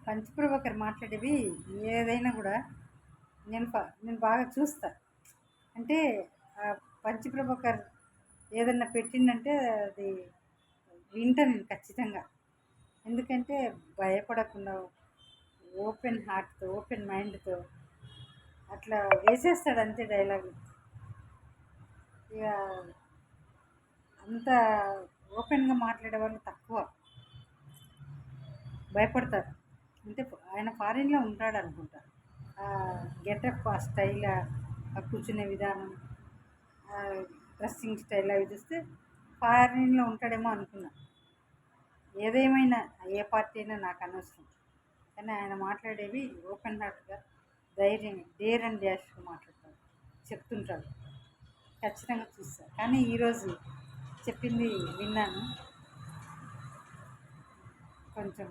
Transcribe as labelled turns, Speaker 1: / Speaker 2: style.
Speaker 1: పంచప్రభాకర్ మాట్లాడేవి ఏదైనా కూడా నేను బాగా చూస్తా. అంటే పంచప్రభాకర్ ఏదన్నా పెట్టిండంటే అది వింటా నేను ఖచ్చితంగా. ఎందుకంటే భయపడకుండా ఓపెన్ హార్ట్తో ఓపెన్ మైండ్తో అట్లా వేసేస్తాడు అంతే డైలాగులు. ఇక అంత ఓపెన్గా మాట్లాడే వాళ్ళు తక్కువ, భయపడతారు. అంటే ఆయన ఫారిన్లో ఉంటాడు అనుకుంటా. గెటప్, ఆ స్టైల్, ఆ కూర్చునే విధానం, డ్రెస్సింగ్ స్టైల్ అవి చూస్తే ఫారిన్లో ఉంటాడేమో అనుకున్నా. ఏదేమైనా ఏ పార్టీ అయినా నాకు అనవసరం, కానీ ఆయన మాట్లాడేవి ఓపెన్ హార్ట్గా ధైర్యంగా డేర్ అండ్ డాష్గా మాట్లాడతాడు, చెప్తుంటాడు. ఖచ్చితంగా చూస్తాను. కానీ ఈరోజు చెప్పింది విన్నాను, కొంచెం